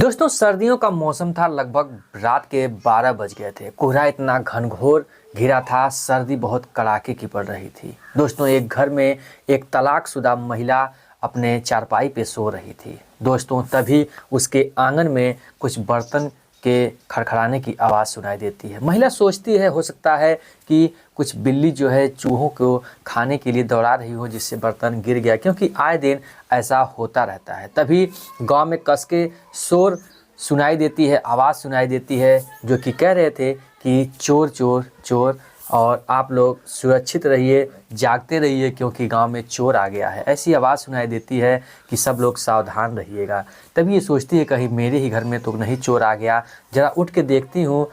दोस्तों सर्दियों का मौसम था। लगभग रात के 12 बज गए थे। कोहरा इतना घनघोर घिरा था। सर्दी बहुत कड़ाके की पड़ रही थी। दोस्तों एक घर में एक तलाकशुदा महिला अपने चारपाई पे सो रही थी। दोस्तों तभी उसके आंगन में कुछ बर्तन के खड़खड़ाने की आवाज़ सुनाई देती है। महिला सोचती है हो सकता है कि कुछ बिल्ली जो है चूहों को खाने के लिए दौड़ा रही हो, जिससे बर्तन गिर गया, क्योंकि आए दिन ऐसा होता रहता है। तभी गांव में कस के शोर सुनाई देती है, आवाज़ सुनाई देती है, जो कि कह रहे थे कि चोर चोर चोर और आप लोग सुरक्षित रहिए, जागते रहिए, क्योंकि गांव में चोर आ गया है। ऐसी आवाज़ सुनाई देती है कि सब लोग सावधान रहिएगा। तभी ये सोचती है कहीं मेरे ही घर में तो नहीं चोर आ गया। ज़रा उठ के देखती हूँ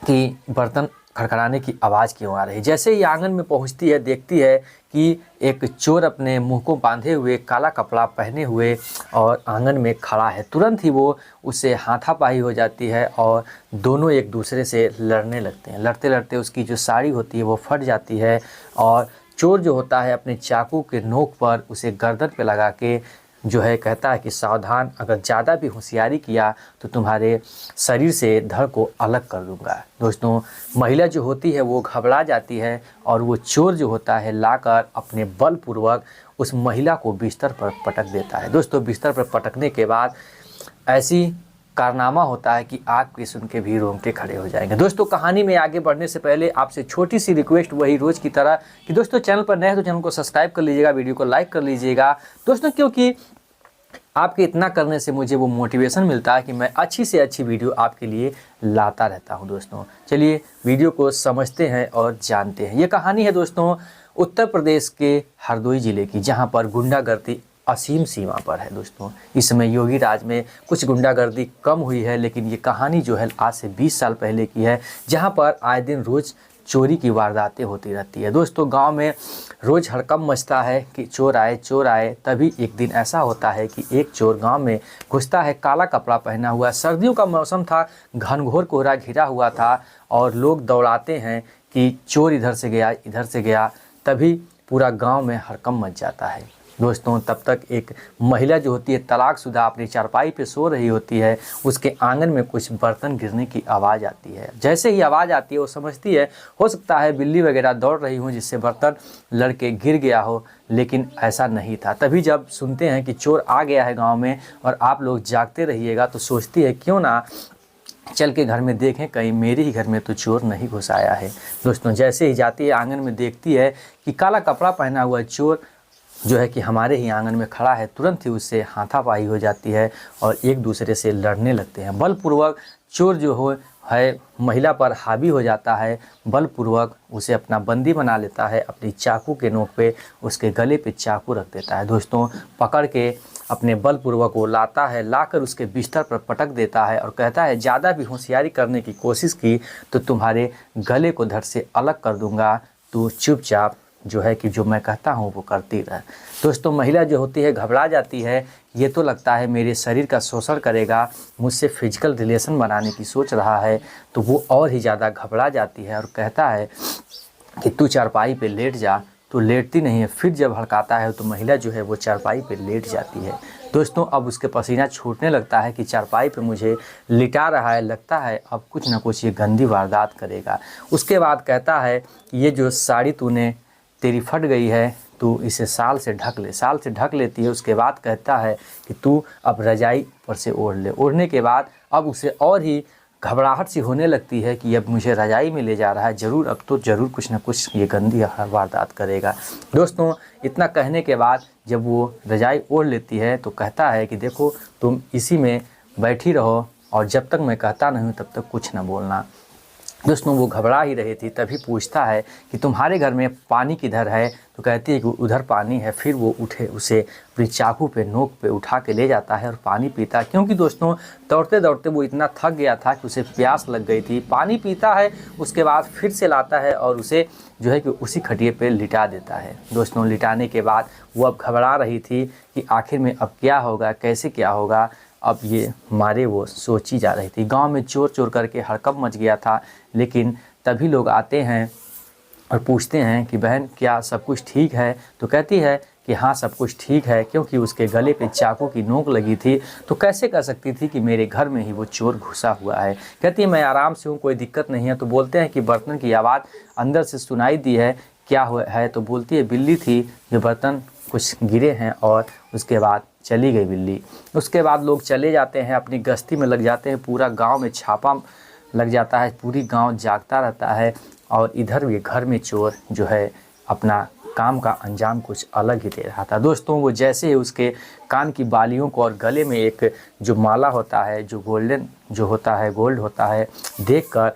कि बर्तन खड़खड़ाने की आवाज़ क्यों आ रही। जैसे ही आंगन में पहुंचती है, देखती है कि एक चोर अपने मुंह को बांधे हुए, काला कपड़ा पहने हुए और आंगन में खड़ा है। तुरंत ही वो उससे हाथापाई हो जाती है और दोनों एक दूसरे से लड़ने लगते हैं। लड़ते लड़ते उसकी जो साड़ी होती है वो फट जाती है और चोर जो होता है अपने चाकू के नोक पर उसे गर्दन पे लगा के जो है कहता है कि सावधान, अगर ज़्यादा भी होशियारी किया तो तुम्हारे शरीर से धड़ को अलग कर दूंगा। दोस्तों महिला जो होती है वो घबरा जाती है और वो चोर जो होता है लाकर अपने बलपूर्वक उस महिला को बिस्तर पर पटक देता है। दोस्तों बिस्तर पर पटकने के बाद ऐसी कारनामा होता है कि आपके सुन के भी रोंगटे खड़े हो जाएंगे। दोस्तों कहानी में आगे बढ़ने से पहले आपसे छोटी सी रिक्वेस्ट, वही रोज़ की तरह, कि दोस्तों चैनल पर नए हैं तो चैनल को सब्सक्राइब कर लीजिएगा, वीडियो को लाइक कर लीजिएगा दोस्तों, क्योंकि आपके इतना करने से मुझे वो मोटिवेशन मिलता है कि मैं अच्छी से अच्छी वीडियो आपके लिए लाता रहता हूं। दोस्तों चलिए वीडियो को समझते हैं और जानते हैं। ये कहानी है दोस्तों उत्तर प्रदेश के हरदोई ज़िले की, जहां पर गुंडागर्दी असीम सीमा पर है। दोस्तों इस समय योगी राज में कुछ गुंडागर्दी कम हुई है, लेकिन ये कहानी जो है आज से 20 साल पहले की है, जहां पर आए दिन रोज़ चोरी की वारदातें होती रहती है। दोस्तों गांव में रोज़ हड़कंप मचता है कि चोर आए चोर आए। तभी एक दिन ऐसा होता है कि एक चोर गांव में घुसता है, काला कपड़ा पहना हुआ। सर्दियों का मौसम था, घनघोर कोहरा घिरा हुआ था और लोग दौड़ाते हैं कि चोर इधर से गया इधर से गया। तभी पूरा गांव में हड़कंप मच जाता है। दोस्तों तब तक एक महिला जो होती है तलाकशुदा अपनी चारपाई पे सो रही होती है। उसके आंगन में कुछ बर्तन गिरने की आवाज़ आती है। जैसे ही आवाज़ आती है वो समझती है हो सकता है बिल्ली वगैरह दौड़ रही हो, जिससे बर्तन लड़के गिर गया हो, लेकिन ऐसा नहीं था। तभी जब सुनते हैं कि चोर आ गया है गाँव में और आप लोग जागते रहिएगा, तो सोचती है क्यों ना चल के घर में देखें, कहीं मेरे ही घर में तो चोर नहीं घुस आया है। दोस्तों जैसे ही जाती है आंगन में, देखती है कि काला कपड़ा पहना हुआ चोर जो है कि हमारे ही आंगन में खड़ा है। तुरंत ही उससे हाथापाई हो जाती है और एक दूसरे से लड़ने लगते हैं। बलपूर्वक चोर जो है महिला पर हावी हो जाता है, बलपूर्वक उसे अपना बंदी बना लेता है। अपनी चाकू के नोक पे उसके गले पे चाकू रख देता है। दोस्तों पकड़ के अपने बलपूर्वक वो लाता है, लाकर उसके बिस्तर पर पटक देता है और कहता है ज़्यादा भी होशियारी करने की कोशिश की तो तुम्हारे गले को धड़ से अलग कर दूंगा, तू चुपचाप जो है कि जो मैं कहता हूँ वो करती रहे। दोस्तों महिला जो होती है घबरा जाती है, ये तो लगता है मेरे शरीर का शोषण करेगा, मुझसे फिजिकल रिलेशन बनाने की सोच रहा है। तो वो और ही ज़्यादा घबरा जाती है और कहता है कि तू चारपाई पे लेट जा। तो लेटती नहीं है। फिर जब हड़काता है तो महिला जो है वो चारपाई पे लेट जाती है। दोस्तों अब उसके पसीना छूटने लगता है कि चारपाई पे मुझे लिटा रहा है, लगता है अब कुछ ना कुछ ये गंदी वारदात करेगा। उसके बाद कहता है ये जो साड़ी तूने तेरी फट गई है, तू इसे साल से ढक ले। साल से ढक लेती है। उसके बाद कहता है कि तू अब रजाई पर से ओढ़ ले। ओढ़ने के बाद अब उसे और ही घबराहट सी होने लगती है कि अब मुझे रजाई में ले जा रहा है, ज़रूर अब तो ज़रूर कुछ ना कुछ ये गंदी वारदात करेगा। दोस्तों इतना कहने के बाद जब वो रजाई ओढ़ लेती है तो कहता है कि देखो तुम इसी में बैठी रहो और जब तक मैं कहता नहीं हूँ तब तक कुछ ना बोलना। दोस्तों वो घबरा ही रही थी। तभी पूछता है कि तुम्हारे घर में पानी किधर है। तो कहती है कि उधर पानी है। फिर वो उसे अपनी चाकू पे नोक पे उठा के ले जाता है और पानी पीता है, क्योंकि दोस्तों दौड़ते दौड़ते वो इतना थक गया था कि उसे प्यास लग गई थी। पानी पीता है, उसके बाद फिर से लाता है और उसे जो है कि उसी खटिए पे लिटा देता है। दोस्तों लिटाने के बाद वो अब घबरा रही थी कि आखिर में अब क्या होगा, कैसे क्या होगा, अब ये मारे वो सोची जा रही थी। गांव में चोर चोर करके हड़कंप मच गया था, लेकिन तभी लोग आते हैं और पूछते हैं कि बहन क्या सब कुछ ठीक है। तो कहती है कि हाँ सब कुछ ठीक है, क्योंकि उसके गले पे चाकू की नोक लगी थी, तो कैसे कह सकती थी कि मेरे घर में ही वो चोर घुसा हुआ है। कहती है मैं आराम से हूँ, कोई दिक्कत नहीं है। तो बोलते हैं कि बर्तन की आवाज़ अंदर से सुनाई दी है, क्या हुआ है? तो बोलती है बिल्ली थी, जो बर्तन कुछ गिरे हैं, और उसके बाद चली गई बिल्ली। उसके बाद लोग चले जाते हैं, अपनी गश्ती में लग जाते हैं, पूरा गांव में छापा लग जाता है, पूरी गांव जागता रहता है, और इधर ये घर में चोर जो है अपना काम का अंजाम कुछ अलग ही दे रहा था। दोस्तों वो जैसे ही उसके कान की बालियों को और गले में एक जो माला होता है, जो गोल्डन जो होता है, गोल्ड होता है, देखकर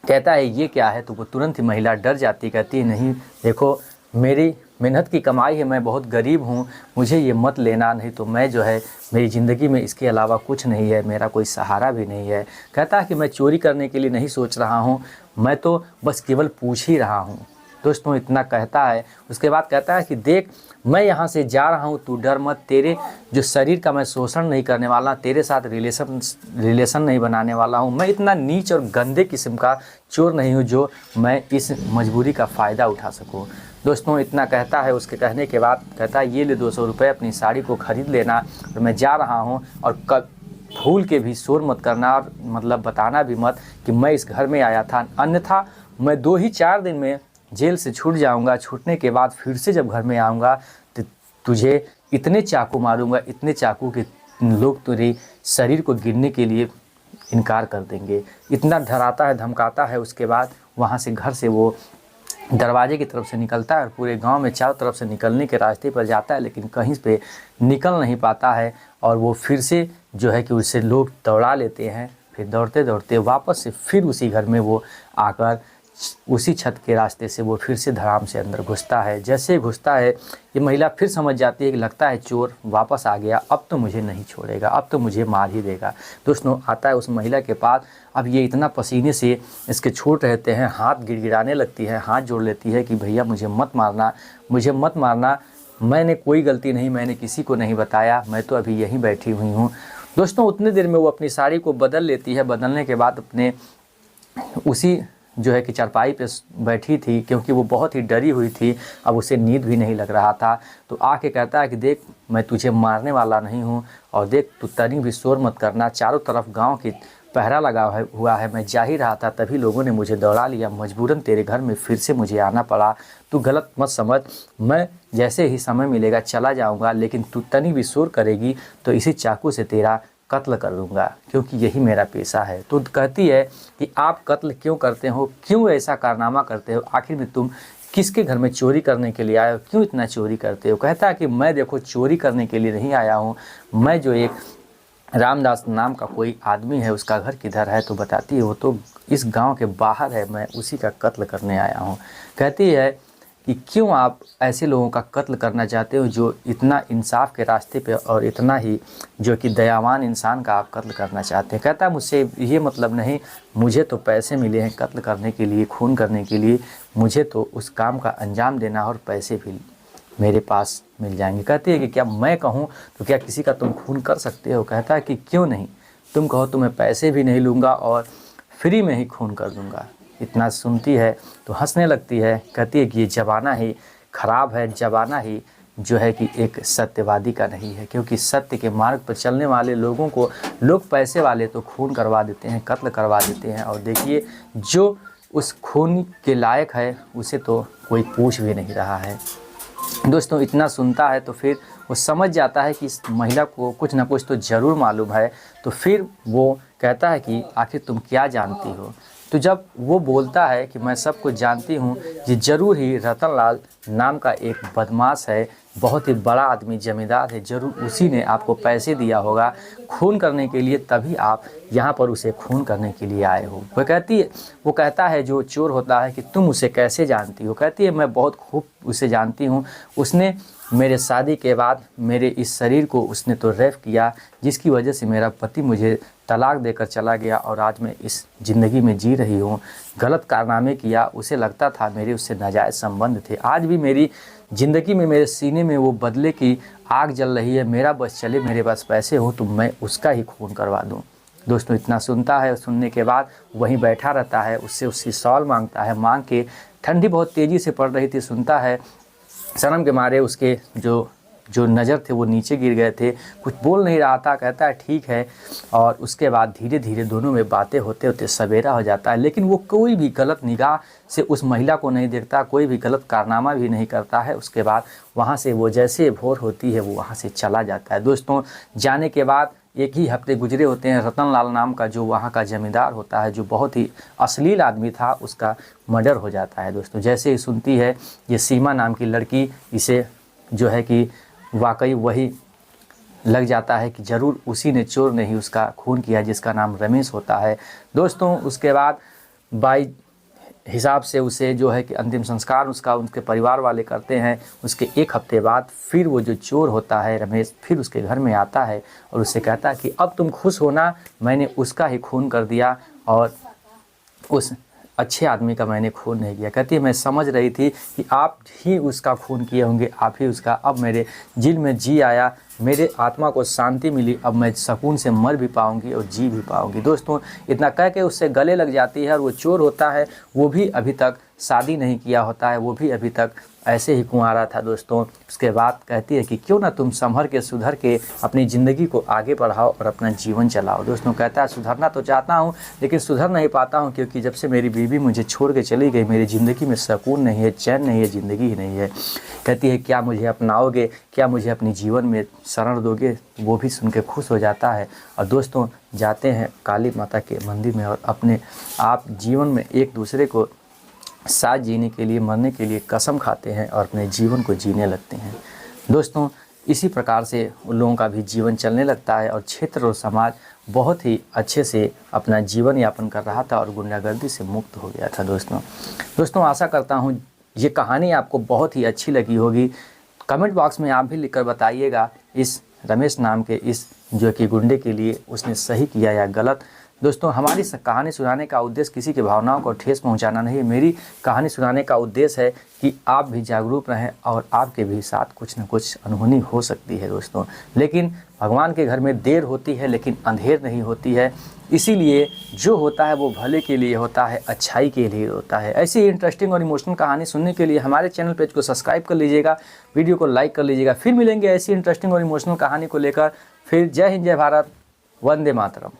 कहता है ये क्या है, तो वो तुरंत ही महिला डर जाती, कहती है नहीं देखो मेरी मेहनत की कमाई है, मैं बहुत गरीब हूँ, मुझे ये मत लेना, नहीं तो मैं जो है मेरी ज़िंदगी में इसके अलावा कुछ नहीं है, मेरा कोई सहारा भी नहीं है। कहता है कि मैं चोरी करने के लिए नहीं सोच रहा हूँ, मैं तो बस केवल पूछ ही रहा हूँ। दोस्तों इतना कहता है, उसके बाद कहता है कि देख मैं यहाँ से जा रहा हूँ, तू डर मत, तेरे जो शरीर का मैं शोषण नहीं करने वाला, तेरे साथ रिलेशन नहीं बनाने वाला हूँ, मैं इतना नीच और गंदे किस्म का चोर नहीं हूँ जो मैं इस मजबूरी का फ़ायदा उठा सकूँ। दोस्तों इतना कहता है, उसके कहने के बाद कहता है ये ले 200 रुपये, अपनी साड़ी को ख़रीद लेना, और मैं जा रहा हूँ, और कब भूल के भी शोर मत करना, और मतलब बताना भी मत कि मैं इस घर में आया था, अन्यथा मैं 2 ही 4 दिन में जेल से छूट जाऊंगा। छूटने के बाद फिर से जब घर में आऊँगा तो तुझे इतने चाकू मारूंगा, इतने चाकू कि लोग तेरे शरीर को गिरने के लिए इनकार कर देंगे। इतना डराता है, धमकाता है। उसके बाद वहाँ से घर से वो दरवाजे की तरफ से निकलता है और पूरे गांव में चारों तरफ से निकलने के रास्ते पर जाता है, लेकिन कहीं पे निकल नहीं पाता है, और वो फिर से जो है कि उससे लोग दौड़ा लेते हैं। फिर दौड़ते दौड़ते वापस से फिर उसी घर में वो आकर उसी छत के रास्ते से वो फिर से धड़ाम से अंदर घुसता है। जैसे घुसता है ये महिला फिर समझ जाती है कि लगता है चोर वापस आ गया, अब तो मुझे नहीं छोड़ेगा, अब तो मुझे मार ही देगा। दोस्तों आता है उस महिला के पास, अब ये इतना पसीने से इसके छूट रहते हैं, हाथ गिड़गिड़ाने लगती है, हाथ जोड़ लेती है कि भैया मुझे मत मारना, मुझे मत मारना, मैंने कोई गलती नहीं, मैंने किसी को नहीं बताया, मैं तो अभी यहीं बैठी हुई हूँ। दोस्तों उतने देर में वो अपनी साड़ी को बदल लेती है। बदलने के बाद अपने उसी जो है कि चारपाई पे बैठी थी, क्योंकि वो बहुत ही डरी हुई थी, अब उसे नींद भी नहीं लग रहा था। तो आके कहता है कि देख मैं तुझे मारने वाला नहीं हूँ, और देख तू तनी भी शोर मत करना, चारों तरफ गांव की पहरा लगा हुआ है, मैं जा ही रहा था तभी लोगों ने मुझे दौड़ा लिया, मजबूरन तेरे घर में फिर से मुझे आना पड़ा, तू गलत मत समझ, मैं जैसे ही समय मिलेगा चला जाऊँगा, लेकिन तू तनी भी शोर करेगी तो इसी चाकू से तेरा कत्ल कर दूंगा, क्योंकि यही मेरा पेशा है। तो कहती है कि आप कत्ल क्यों करते हो, क्यों ऐसा कारनामा करते हो, आखिर में तुम किसके घर में चोरी करने के लिए आए हो, क्यों इतना चोरी करते हो? कहता है कि मैं देखो चोरी करने के लिए नहीं आया हूँ, मैं जो एक रामदास नाम का कोई आदमी है उसका घर किधर है, तो बताती है वो तो इस गांव के बाहर है, मैं उसी का कत्ल करने आया हूँ। कहती है कि क्यों आप ऐसे लोगों का कत्ल करना चाहते हो जो इतना इंसाफ के रास्ते पे और इतना ही जो कि दयावान इंसान का आप कत्ल करना चाहते हैं? कहता है मुझसे ये मतलब नहीं, मुझे तो पैसे मिले हैं कत्ल करने के लिए, खून करने के लिए, मुझे तो उस काम का अंजाम देना और पैसे भी मेरे पास मिल जाएंगे। कहती है कि क्या मैं कहूँ तो क्या किसी का तुम खून कर सकते हो? कहता है कि क्यों नहीं, तुम कहो तो मैं पैसे भी नहीं लूँगा और फ्री में ही खून कर दूँगा। इतना सुनती है तो हंसने लगती है, कहती है कि ये ज़माना ही ख़राब है, ज़माना ही जो है कि एक सत्यवादी का नहीं है, क्योंकि सत्य के मार्ग पर चलने वाले लोगों को लोग पैसे वाले तो खून करवा देते हैं, कत्ल करवा देते हैं, और देखिए जो उस खून के लायक है उसे तो कोई पूछ भी नहीं रहा है। दोस्तों इतना सुनता है तो फिर वो समझ जाता है कि इस महिला को कुछ ना कुछ तो ज़रूर मालूम है। तो फिर वो कहता है कि आखिर तुम क्या जानती हो? तो जब वो बोलता है कि मैं सब कुछ जानती हूँ, ये ज़रूर ही रतनलाल नाम का एक बदमाश है, बहुत ही बड़ा आदमी, ज़मींदार है, ज़रूर उसी ने आपको पैसे दिया होगा खून करने के लिए, तभी आप यहाँ पर उसे खून करने के लिए आए हो। वो कहता है जो चोर होता है कि तुम उसे कैसे जानती हो? कहती है मैं बहुत खूब उसे जानती हूँ, उसने मेरे शादी के बाद मेरे इस शरीर को उसने तो रेप किया, जिसकी वजह से मेरा पति मुझे तलाक देकर चला गया और आज मैं इस ज़िंदगी में जी रही हूँ। गलत कारनामे किया, उसे लगता था मेरे उससे नाजायज़ संबंध थे, आज भी मेरी ज़िंदगी में मेरे सीने में वो बदले की आग जल रही है, मेरा बस चले, मेरे पास पैसे हो तो मैं उसका ही खून करवा दूँ। दोस्तों इतना सुनता है, सुनने के बाद वहीं बैठा रहता है, उससे शॉल मांगता है, मांग के ठंडी बहुत तेज़ी से पड़ रही थी, सुनता है शर्म के मारे उसके जो नज़र थे वो नीचे गिर गए थे। कुछ बोल नहीं रहा था, कहता है ठीक है। और उसके बाद धीरे धीरे दोनों में बातें होते होते सवेरा हो जाता है, लेकिन वो कोई भी गलत निगाह से उस महिला को नहीं देखता, कोई भी गलत कारनामा भी नहीं करता है। उसके बाद वहाँ से वो जैसे भोर होती है वो वहाँ से चला जाता है। दोस्तों, जाने के बाद एक ही हफ्ते गुजरे होते हैं, रतन लाल नाम का जो वहाँ का ज़मींदार होता है, जो बहुत ही अश्लील आदमी था, उसका मर्डर हो जाता है। दोस्तों, जैसे ही सुनती है ये सीमा नाम की लड़की, इसे जो है कि वाकई वही लग जाता है कि ज़रूर उसी ने, चोर ने ही उसका खून किया, जिसका नाम रमेश होता है। दोस्तों, उसके बाद बाई हिसाब से उसे जो है कि अंतिम संस्कार उसका उनके परिवार वाले करते हैं। उसके एक हफ्ते बाद फिर वो जो चोर होता है रमेश, फिर उसके घर में आता है और उससे कहता है कि अब तुम खुश होना, मैंने उसका ही खून कर दिया और उस अच्छे आदमी का मैंने खून नहीं किया। कहती है मैं समझ रही थी कि आप ही उसका खून किए होंगे, आप ही उसका। अब मेरे दिल में जी आया, मेरे आत्मा को शांति मिली, अब मैं सुकून से मर भी पाऊंगी और जी भी पाऊंगी। दोस्तों, इतना कह के उससे गले लग जाती है और वो चोर होता है, वो भी अभी तक शादी नहीं किया होता है, वो भी अभी तक ऐसे ही कुंवारा था। दोस्तों, उसके बाद कहती है कि क्यों ना तुम संभर के सुधर के अपनी ज़िंदगी को आगे बढ़ाओ और अपना जीवन चलाओ। दोस्तों, कहता है सुधरना तो चाहता हूँ लेकिन सुधर नहीं पाता हूँ, क्योंकि जब से मेरी बीवी मुझे छोड़ के चली गई, मेरी ज़िंदगी में सुकून नहीं है, चैन नहीं है, ज़िंदगी ही नहीं है। कहती है क्या मुझे अपनाओगे, क्या मुझे अपने जीवन में शरण दोगे। वो भी सुन के खुश हो जाता है और दोस्तों जाते हैं काली माता के मंदिर में और अपने आप जीवन में एक दूसरे को साथ जीने के लिए, मरने के लिए कसम खाते हैं और अपने जीवन को जीने लगते हैं। दोस्तों, इसी प्रकार से उन लोगों का भी जीवन चलने लगता है और क्षेत्र और समाज बहुत ही अच्छे से अपना जीवन यापन कर रहा था और गुंडागर्दी से मुक्त हो गया था। दोस्तों आशा करता हूँ ये कहानी आपको बहुत ही अच्छी लगी होगी। कमेंट बॉक्स में आप भी लिखकर बताइएगा इस रमेश नाम के इस जो कि गुंडे के लिए उसने सही किया या गलत। दोस्तों, हमारी कहानी सुनाने का उद्देश्य किसी की भावनाओं को ठेस पहुंचाना नहीं है। मेरी कहानी सुनाने का उद्देश्य है कि आप भी जागरूक रहें और आपके भी साथ कुछ न कुछ अनहोनी हो सकती है। दोस्तों, लेकिन भगवान के घर में देर होती है लेकिन अंधेर नहीं होती है। इसीलिए जो होता है वो भले के लिए होता है, अच्छाई के लिए होता है। ऐसी इंटरेस्टिंग और इमोशनल कहानी सुनने के लिए हमारे चैनल पेज को सब्सक्राइब कर लीजिएगा, वीडियो को लाइक कर लीजिएगा। फिर मिलेंगे ऐसी इंटरेस्टिंग और इमोशनल कहानी को लेकर। फिर जय हिंद, जय भारत, वंदे मातरम।